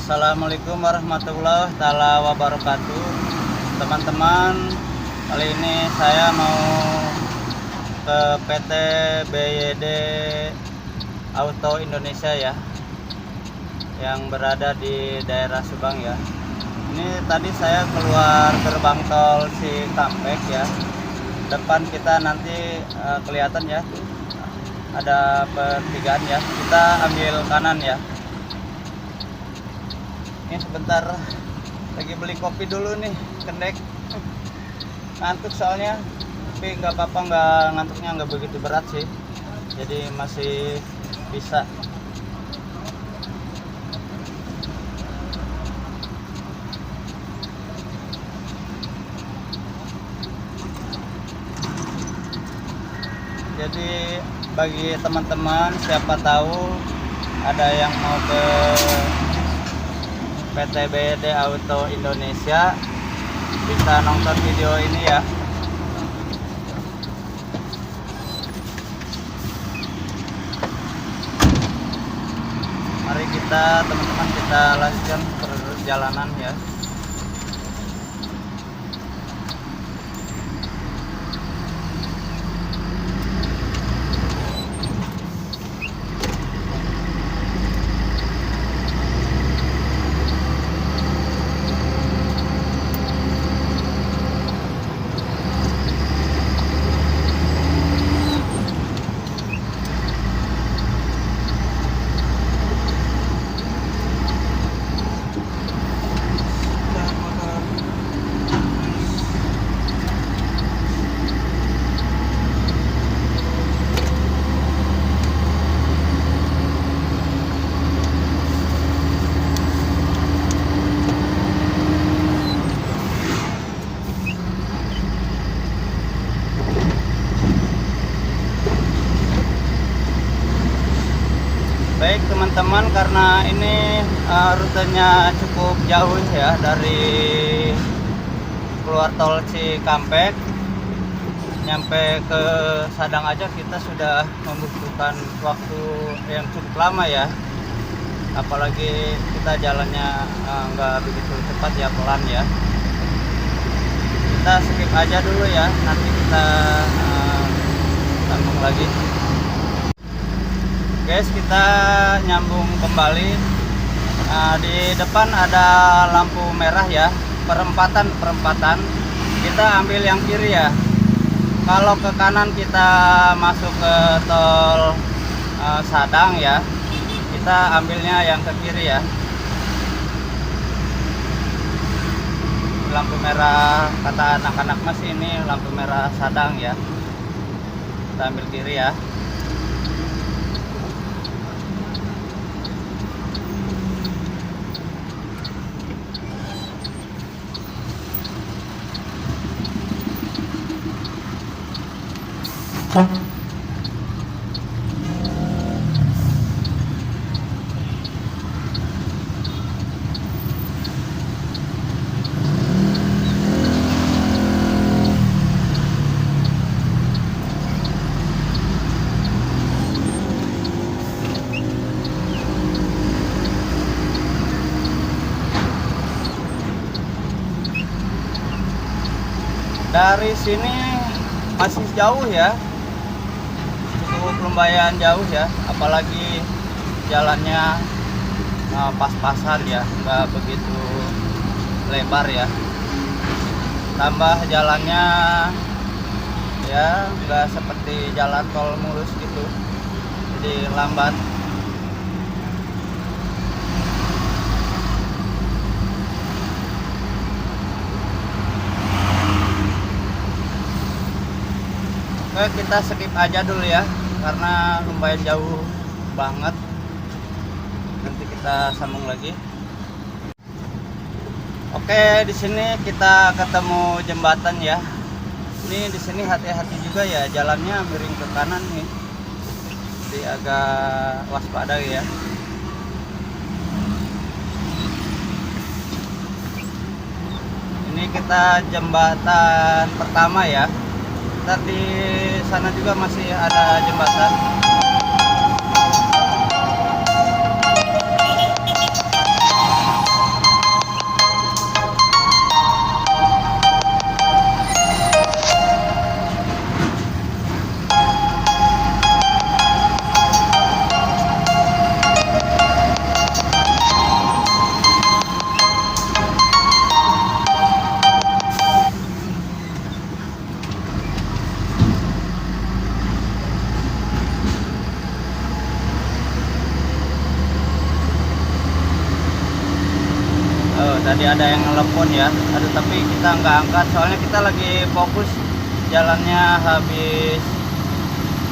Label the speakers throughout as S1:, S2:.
S1: Assalamualaikum warahmatullahi taala wabarakatuh. Teman-teman, kali ini saya mau ke PT BYD Auto Indonesia ya, yang berada di daerah Subang ya. Ini tadi saya keluar gerbang tol Cikampek ya. Depan kita nanti kelihatan ya, ada pertigaan ya. Kita ambil kanan ya. Ini sebentar lagi beli kopi dulu nih, kendek. Ngantuk soalnya, tapi nggak apa-apa, ngantuknya nggak begitu berat sih, jadi masih bisa. Jadi bagi teman-teman siapa tahu ada yang mau ke PT BYD Auto Indonesia, bisa nonton video ini ya. Mari kita teman-teman, kita lanjutkan perjalanan ya. Baik teman-teman, karena ini rutenya cukup jauh ya, dari keluar tol Cikampek nyampe ke Sadang aja kita sudah membutuhkan waktu yang cukup lama ya, apalagi kita jalannya nggak begitu cepat ya, pelan ya. Kita skip aja dulu ya, nanti kita sambung lagi. Guys, kita nyambung kembali. Di depan ada lampu merah ya, perempatan. Kita ambil yang kiri ya. Kalau ke kanan kita masuk ke tol Sadang ya, kita ambilnya yang ke kiri ya. Lampu merah, kata anak-anak masih ini lampu merah Sadang ya. Kita ambil kiri ya. Dari sini masih jauh ya, cukup lumayan jauh ya, apalagi jalannya pas-pasan ya, nggak begitu lebar ya. Tambah jalannya ya nggak seperti jalan tol mulus gitu, jadi lambat. Oke, kita skip aja dulu ya, karena lumayan jauh banget. Nanti kita sambung lagi. Oke, di sini kita ketemu jembatan ya. Ini di sini hati-hati juga ya, jalannya miring ke kanan nih, jadi agak waspada ya. Ini kita jembatan pertama ya. Ntar di sana juga masih ada jembatan. Tadi ada yang nelpon ya, aduh tapi kita nggak angkat soalnya kita lagi fokus jalannya. Habis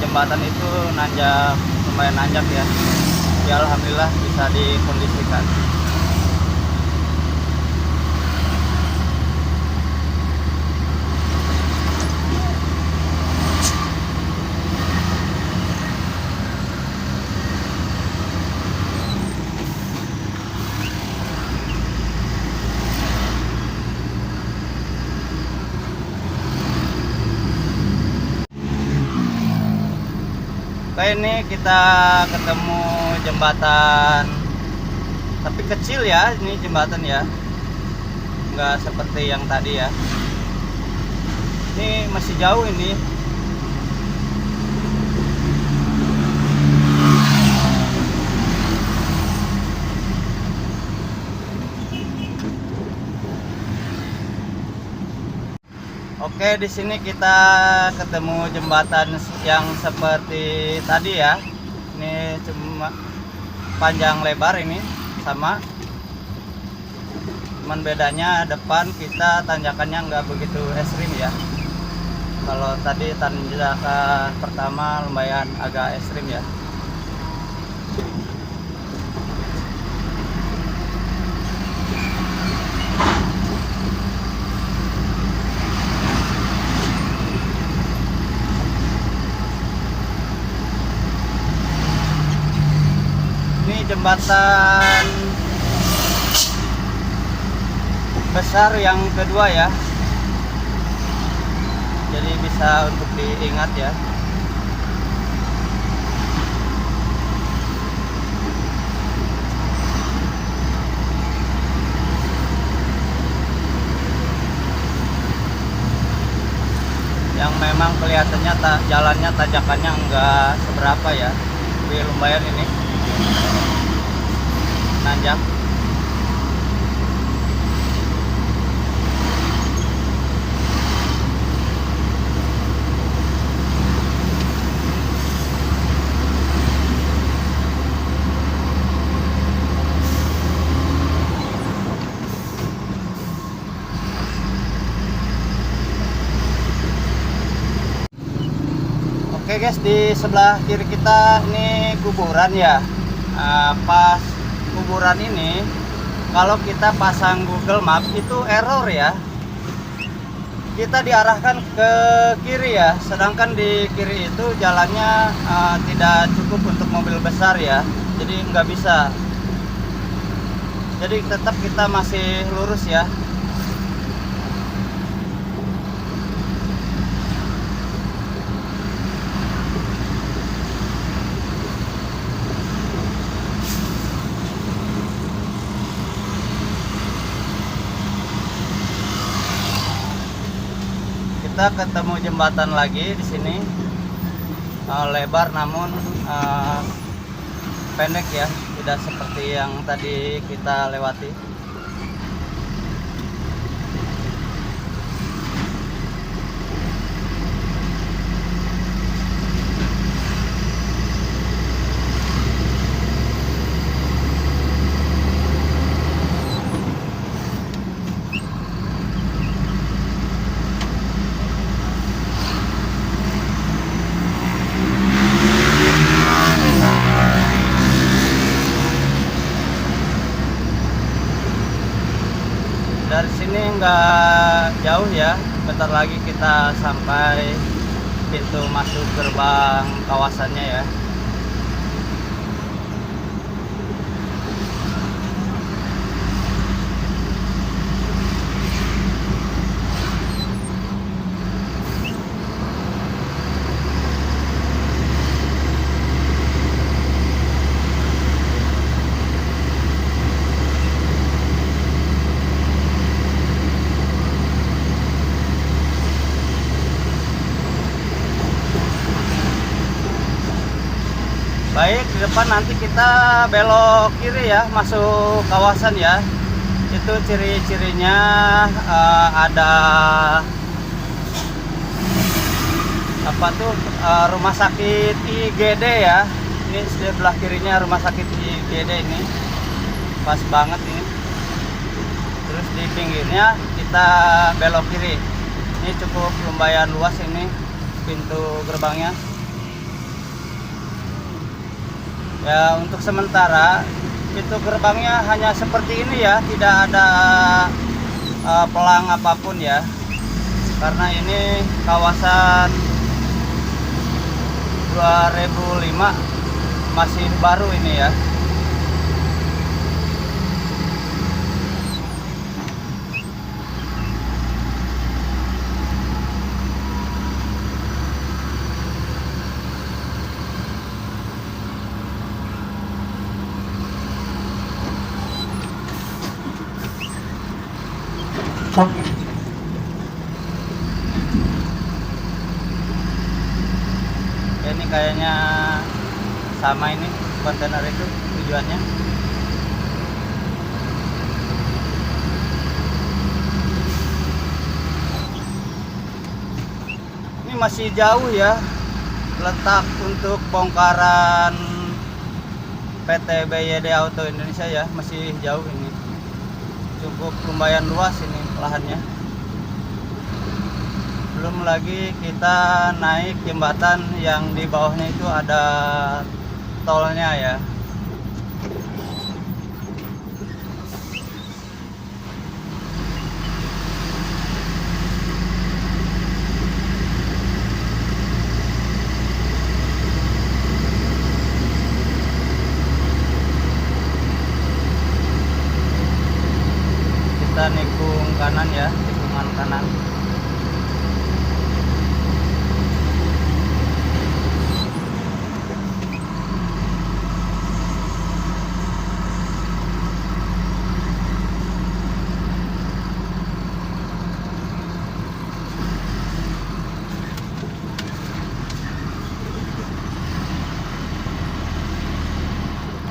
S1: jembatan itu nanjak, lumayan nanjak ya. Ya alhamdulillah bisa dikondisikan. Oke, ini kita ketemu jembatan, tapi kecil ya ini jembatan ya, nggak seperti yang tadi ya. Ini masih jauh ini. Oke, di sini kita ketemu jembatan yang seperti tadi ya. Ini cuma panjang lebar ini sama. Cuman bedanya depan kita tanjakannya nggak begitu ekstrim ya. Kalau tadi tanjakan pertama lumayan agak ekstrim ya. Ini jembatan besar yang kedua ya, jadi bisa untuk diingat ya. Yang memang kelihatannya jalannya tanjakannya enggak seberapa ya, tapi lumayan ini nanjak. Oke guys, di sebelah kiri kita ini kuburan ya. Pas kuburan ini kalau kita pasang Google Maps itu error ya. Kita diarahkan ke kiri ya, sedangkan di kiri itu jalannya tidak cukup untuk mobil besar ya, jadi nggak bisa. Jadi tetap kita masih lurus ya. Kita ketemu jembatan lagi di sini, lebar namun pendek ya, tidak seperti yang tadi kita lewati. Dari sini nggak jauh ya, bentar lagi kita sampai pintu masuk gerbang kawasannya ya. Baik, di depan nanti kita belok kiri ya, masuk kawasan ya. Itu ciri-cirinya ada apa tuh, rumah sakit IGD ya. Ini sebelah kirinya rumah sakit IGD ini. Pas banget ini. di pinggirnya kita belok kiri. Ini cukup lumayan luas ini pintu gerbangnya. Ya, untuk sementara pintu gerbangnya hanya seperti ini ya, tidak ada pelang apapun ya, karena ini kawasan 2005 masih baru ini ya. Ya, ini kayaknya sama ini kontainer itu tujuannya. Ini masih jauh ya, letak untuk bongkaran PT BYD Auto Indonesia ya, masih jauh ini. Cukup lumayan luas ini lahannya. Belum lagi kita naik jembatan yang di bawahnya itu ada tolnya ya. Kita nikung kanan ya, tikungan kanan.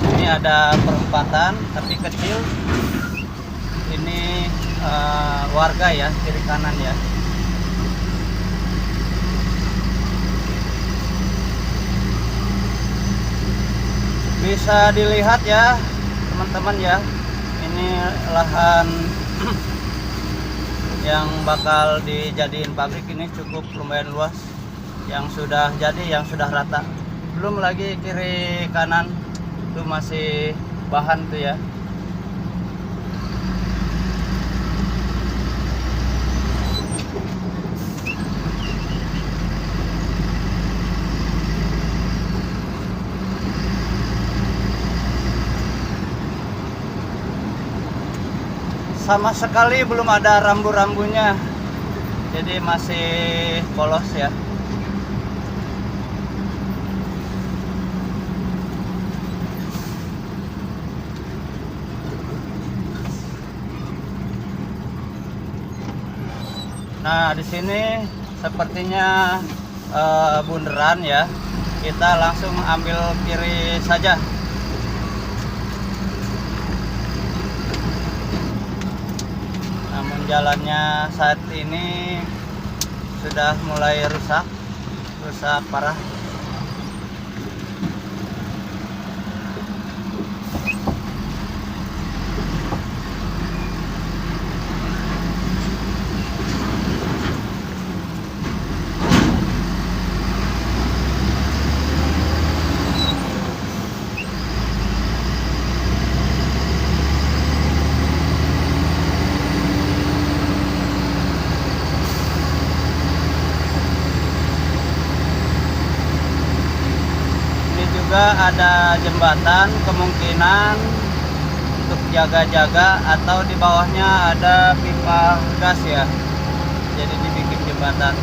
S1: Ini ada perempatan tapi kecil. Ini warga ya, kiri kanan ya. Bisa dilihat ya teman-teman ya, ini lahan yang bakal dijadiin pabrik ini cukup lumayan luas, yang sudah jadi, yang sudah rata. Belum lagi kiri kanan itu masih bahan tuh ya. Sama sekali belum ada rambu-rambunya, jadi masih polos ya. Nah, di sini sepertinya bundaran ya. Kita langsung ambil kiri saja. Namun jalannya saat ini sudah mulai rusak parah. Ada jembatan, kemungkinan untuk jaga-jaga, atau di bawahnya ada pipa gas ya, jadi dibikin jembatan.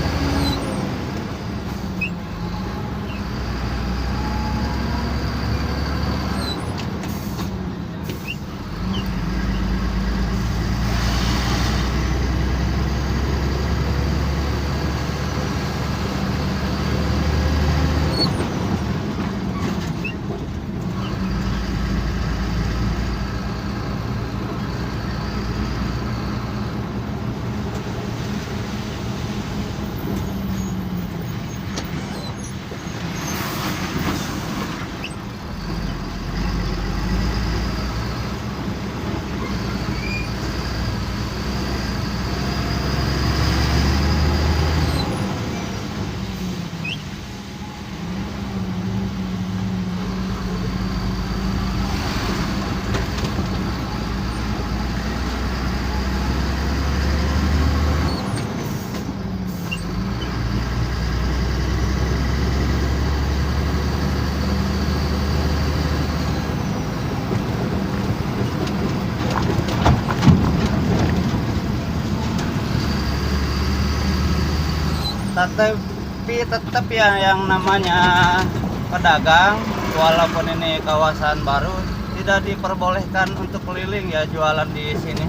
S1: Tapi tetap ya yang namanya pedagang, walaupun ini kawasan baru, tidak diperbolehkan untuk keliling ya jualan di sini.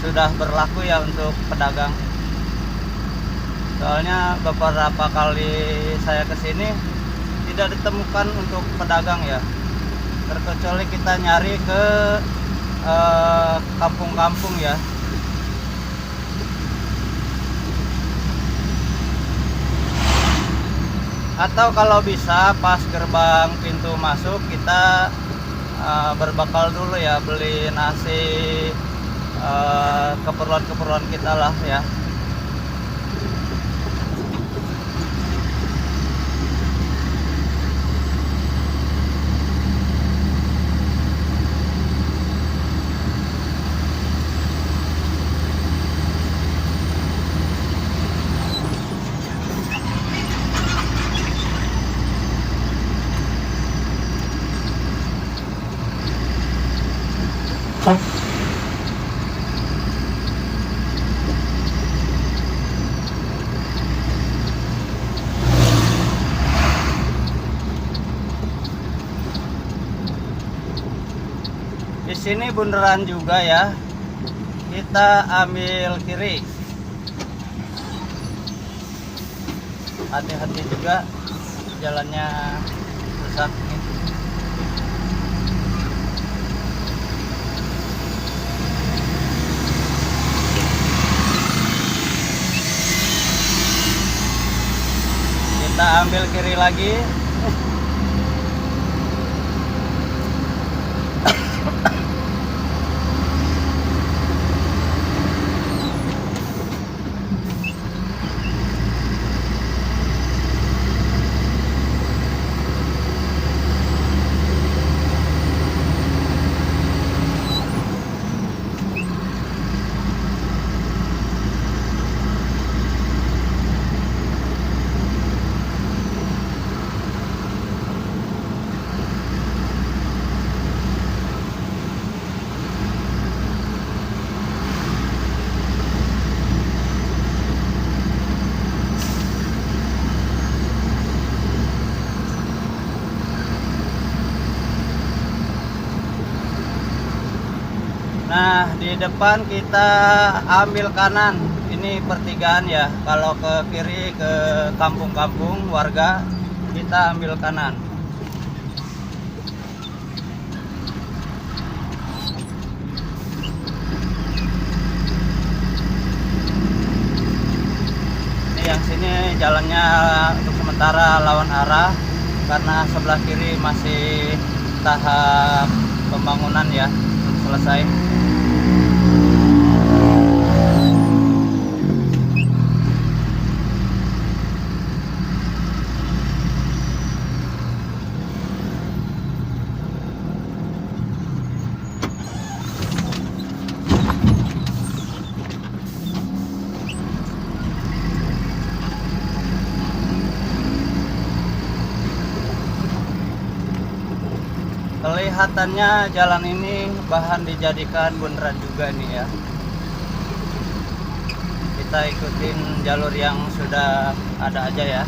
S1: Sudah berlaku ya untuk pedagang. Soalnya beberapa kali saya kesini tidak ditemukan untuk pedagang ya, terkecuali kita nyari ke kampung-kampung ya. Atau kalau bisa pas gerbang pintu masuk kita berbekal dulu ya, beli nasi, keperluan-keperluan kita lah ya. Di sini bundaran juga ya. Kita ambil kiri. Hati-hati juga, jalannya rusak nih. Kita ambil kiri lagi. Nah, di depan kita ambil kanan. Ini pertigaan ya. Kalau ke kiri ke kampung-kampung warga, kita ambil kanan. Ini yang sini jalannya untuk sementara lawan arah karena sebelah kiri masih tahap pembangunan ya, belum selesai. Kelihatannya jalan ini bahan dijadikan bundaran juga nih ya. Kita ikutin jalur yang sudah ada aja ya.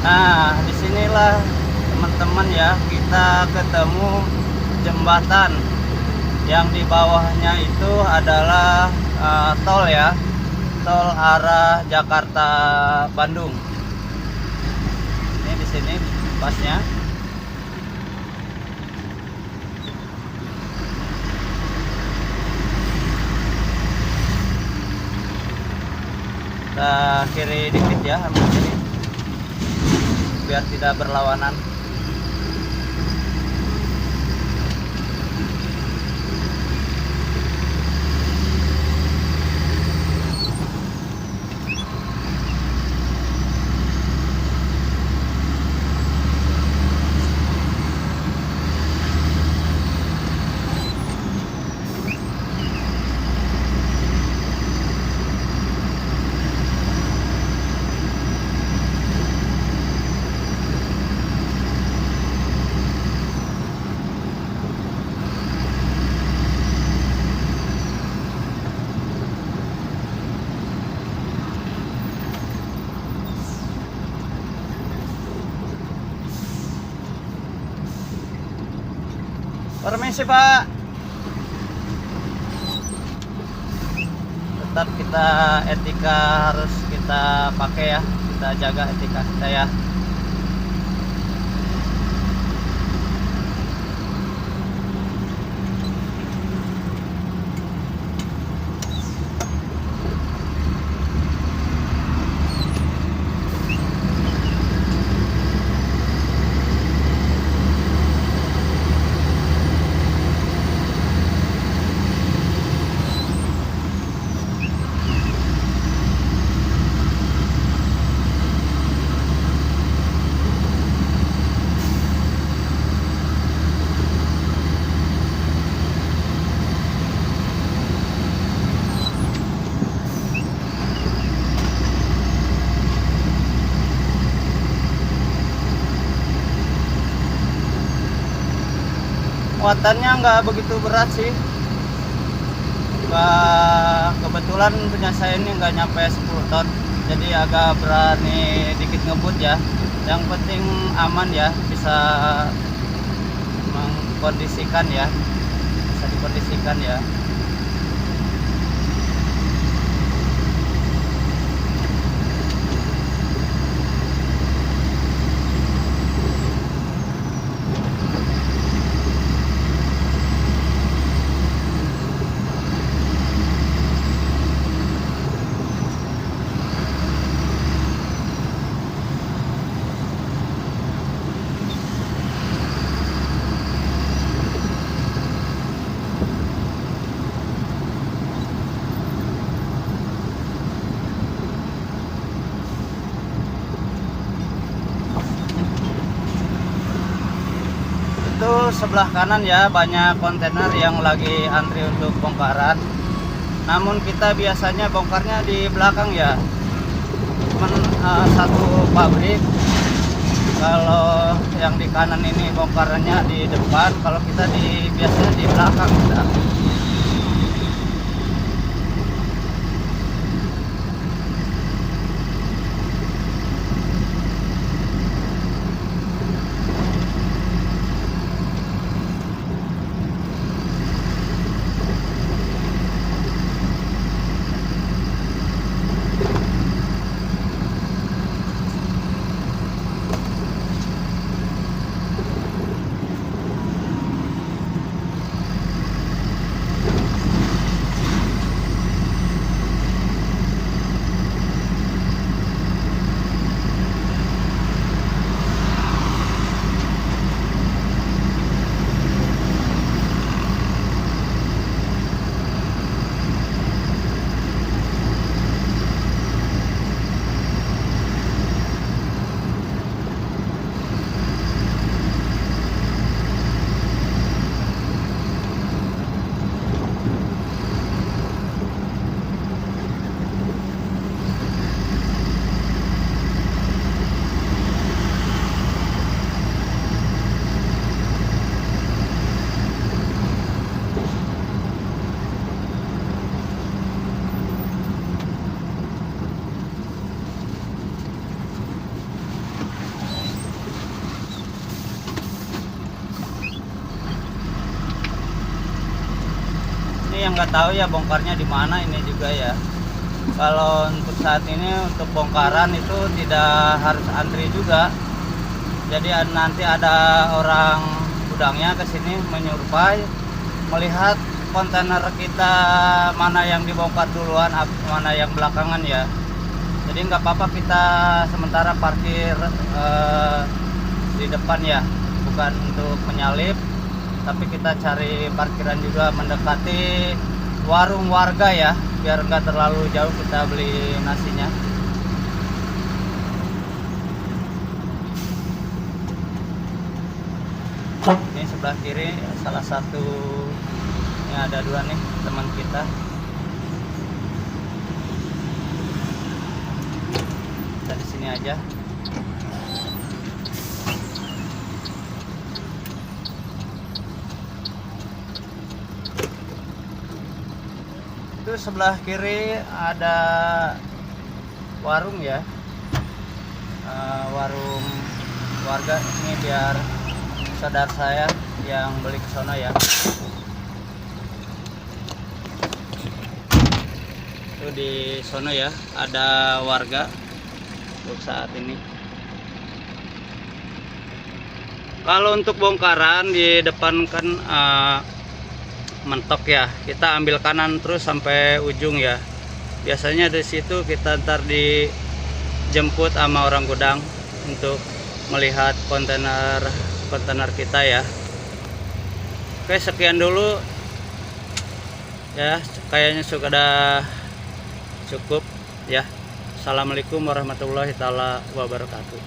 S1: Nah, disinilah teman-teman ya, kita ketemu jembatan yang di bawahnya itu adalah tol ya, tol arah Jakarta Bandung. Ini di sini pasnya. Kita kiri dikit ya, ambil kiri biar tidak berlawanan. Permisi Pak. Tetap kita etika harus kita pakai ya, kita jaga etika kita ya. Muatannya nggak begitu berat sih, kebetulan punya saya ini nggak nyampe 10 ton, jadi agak berani dikit ngebut ya. Yang penting aman ya, bisa mengkondisikan ya, bisa dikondisikan ya. Itu sebelah kanan ya, banyak kontainer yang lagi antri untuk bongkaran. Namun kita biasanya bongkarnya di belakang ya, cuman satu pabrik. Kalau yang di kanan ini bongkarannya di depan, kalau kita biasanya di belakang kita. Yang nggak tahu ya bongkarnya di mana ini juga ya. Kalau untuk saat ini untuk bongkaran itu tidak harus antri juga. Jadi nanti ada orang gudangnya ke sini menyurvei, melihat kontainer kita mana yang dibongkar duluan, mana yang belakangan ya. Jadi nggak apa-apa kita sementara parkir di depan ya, bukan untuk menyalip, tapi kita cari parkiran juga mendekati warung warga ya, biar nggak terlalu jauh kita beli nasinya. Ini sebelah kiri salah satu, ini ada dua nih teman kita. Kita di sini aja. Itu sebelah kiri ada warung ya, warung warga. Ini biar saudara saya yang beli ke sono ya. Itu di sono ya, ada warga untuk saat ini. Kalau untuk bongkaran di depan kan mentok ya, kita ambil kanan terus sampai ujung ya. Biasanya di situ kita ntar dijemput sama orang gudang untuk melihat kontainer kita ya. Oke, sekian dulu ya, kayaknya sudah cukup ya. Assalamualaikum warahmatullahi taala wabarakatuh.